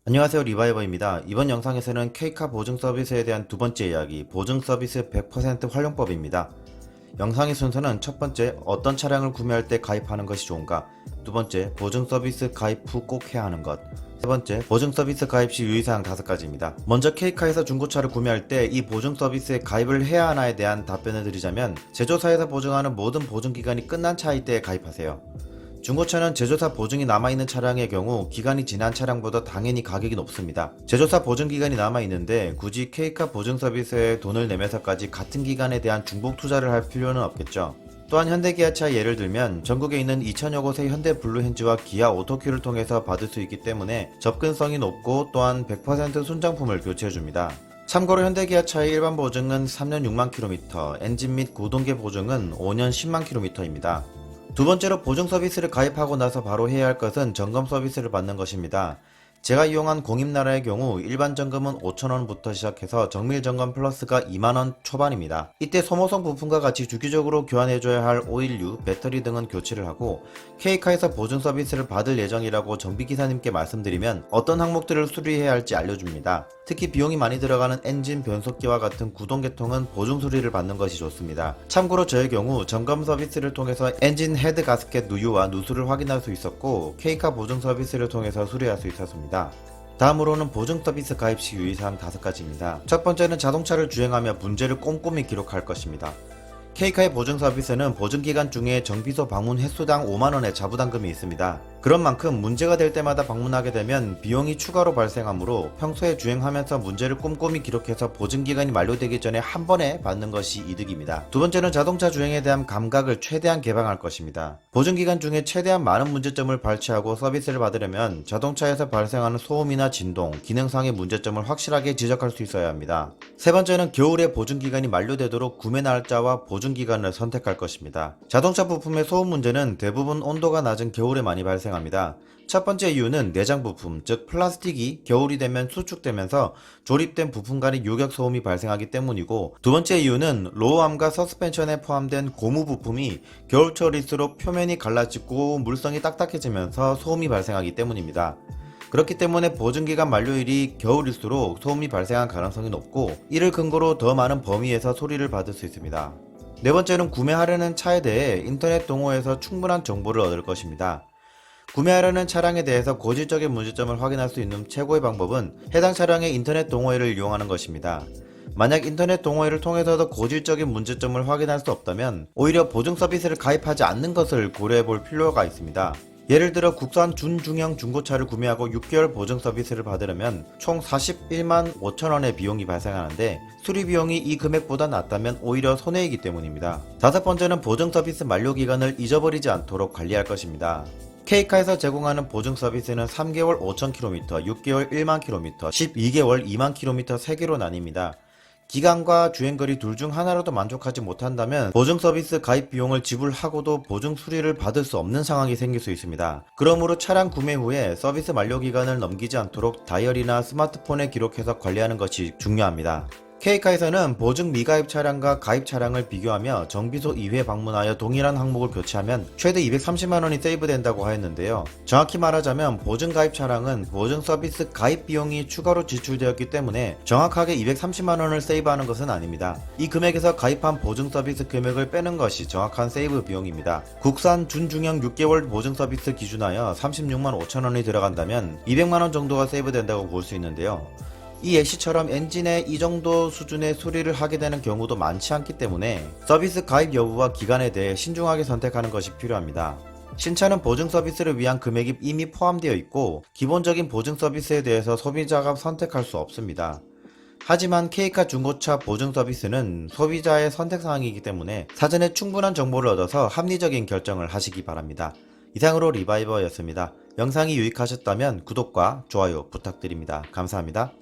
안녕하세요, 리바이버입니다. 이번 영상에서는 K카 보증 서비스에 대한 두 번째 이야기, 보증 서비스 100% 활용법입니다. 영상의 순서는 첫 번째, 어떤 차량을 구매할 때 가입하는 것이 좋은가? 두 번째, 보증 서비스 가입 후 꼭 해야 하는 것. 세 번째, 보증 서비스 가입 시 유의사항 5가지입니다. 먼저 K카에서 중고차를 구매할 때 이 보증 서비스에 가입을 해야 하나에 대한 답변을 드리자면, 제조사에서 보증하는 모든 보증 기간이 끝난 차일 때 가입하세요. 중고차는 제조사 보증이 남아있는 차량의 경우 기간이 지난 차량보다 당연히 가격이 높습니다. 제조사 보증 기간이 남아있는데 굳이 K카 보증 서비스에 돈을 내면서까지 같은 기간에 대한 중복 투자를 할 필요는 없겠죠. 또한 현대기아차 예를 들면 전국에 있는 2000여 곳의 현대 블루헨즈와 기아 오토큐를 통해서 받을 수 있기 때문에 접근성이 높고 또한 100% 순정품을 교체해줍니다. 참고로 현대기아차의 일반 보증은 3년 6만 킬로미터, 엔진 및 구동계 보증은 5년 10만 킬로미터입니다. 두 번째로 보증 서비스를 가입하고 나서 바로 해야 할 것은 점검 서비스를 받는 것입니다. 제가 이용한 공임나라의 경우 일반 점검은 5,000원부터 시작해서 정밀 점검 플러스가 2만원 초반입니다. 이때 소모성 부품과 같이 주기적으로 교환해줘야 할 오일류, 배터리 등은 교체를 하고, K카에서 보증 서비스를 받을 예정이라고 정비기사님께 말씀드리면 어떤 항목들을 수리해야 할지 알려줍니다. 특히 비용이 많이 들어가는 엔진, 변속기와 같은 구동계통은 보증 수리를 받는 것이 좋습니다. 참고로 저의 경우 점검 서비스를 통해서 엔진 헤드 가스켓 누유와 누수를 확인할 수 있었고, K카 보증 서비스를 통해서 수리할 수 있었습니다. 다음으로는 보증 서비스 가입 시 유의사항 5가지입니다. 첫 번째는 자동차를 주행하며 문제를 꼼꼼히 기록할 것입니다. K카의 보증 서비스는 보증기간 중에 정비소 방문 횟수당 5만원의 자부담금이 있습니다. 그런 만큼 문제가 될 때마다 방문하게 되면 비용이 추가로 발생하므로 평소에 주행하면서 문제를 꼼꼼히 기록해서 보증기간이 만료되기 전에 한 번에 받는 것이 이득입니다. 두 번째는 자동차 주행에 대한 감각을 최대한 개방할 것입니다. 보증기간 중에 최대한 많은 문제점을 발치하고 서비스를 받으려면 자동차에서 발생하는 소음이나 진동, 기능상의 문제점을 확실하게 지적할 수 있어야 합니다. 세 번째는 겨울에 보증기간이 만료되도록 구매 날짜와 보증기간을 선택할 것입니다. 자동차 부품의 소음 문제는 대부분 온도가 낮은 겨울에 많이 발생합니다. 첫 번째 이유는 내장 부품, 즉 플라스틱이 겨울이 되면 수축되면서 조립된 부품 간의 요격 소음이 발생하기 때문이고, 두 번째 이유는 로우암과 서스펜션에 포함된 고무 부품이 겨울철일수록 표면이 갈라지고 물성이 딱딱해지면서 소음이 발생하기 때문입니다. 그렇기 때문에 보증기간 만료일이 겨울일수록 소음이 발생할 가능성이 높고, 이를 근거로 더 많은 범위에서 소리를 받을 수 있습니다. 네 번째는 구매하려는 차에 대해 인터넷 동호회에서 충분한 정보를 얻을 것입니다. 구매하려는 차량에 대해서 고질적인 문제점을 확인할 수 있는 최고의 방법은 해당 차량의 인터넷 동호회를 이용하는 것입니다. 만약 인터넷 동호회를 통해서도 고질적인 문제점을 확인할 수 없다면 오히려 보증 서비스를 가입하지 않는 것을 고려해 볼 필요가 있습니다. 예를 들어 국산 준중형 중고차를 구매하고 6개월 보증 서비스를 받으려면 총 41만 5천원의 비용이 발생하는데, 수리 비용이 이 금액보다 낮다면 오히려 손해이기 때문입니다. 다섯 번째는 보증 서비스 만료 기간을 잊어버리지 않도록 관리할 것입니다. K카에서 제공하는 보증 서비스는 3개월 5,000km, 6개월 1만 km, 12개월 2만 km 3개로 나뉩니다. 기간과 주행거리 둘 중 하나로도 만족하지 못한다면 보증 서비스 가입 비용을 지불하고도 보증 수리를 받을 수 없는 상황이 생길 수 있습니다. 그러므로 차량 구매 후에 서비스 만료 기간을 넘기지 않도록 다이어리나 스마트폰에 기록해서 관리하는 것이 중요합니다. K카에서는 보증 미가입 차량과 가입 차량을 비교하며 정비소 2회 방문하여 동일한 항목을 교체하면 최대 230만원이 세이브된다고 하였는데요. 정확히 말하자면 보증 가입 차량은 보증 서비스 가입 비용이 추가로 지출되었기 때문에 정확하게 230만원을 세이브하는 것은 아닙니다. 이 금액에서 가입한 보증 서비스 금액을 빼는 것이 정확한 세이브 비용입니다. 국산 준중형 6개월 보증 서비스 기준하여 36만 5천원이 들어간다면 200만원 정도가 세이브된다고 볼 수 있는데요. 이 예시처럼 엔진에 이 정도 수준의 수리를 하게 되는 경우도 많지 않기 때문에 서비스 가입 여부와 기간에 대해 신중하게 선택하는 것이 필요합니다. 신차는 보증 서비스를 위한 금액이 이미 포함되어 있고, 기본적인 보증 서비스에 대해서 소비자가 선택할 수 없습니다. 하지만 K카 중고차 보증 서비스는 소비자의 선택사항이기 때문에 사전에 충분한 정보를 얻어서 합리적인 결정을 하시기 바랍니다. 이상으로 리바이버였습니다. 영상이 유익하셨다면 구독과 좋아요 부탁드립니다. 감사합니다.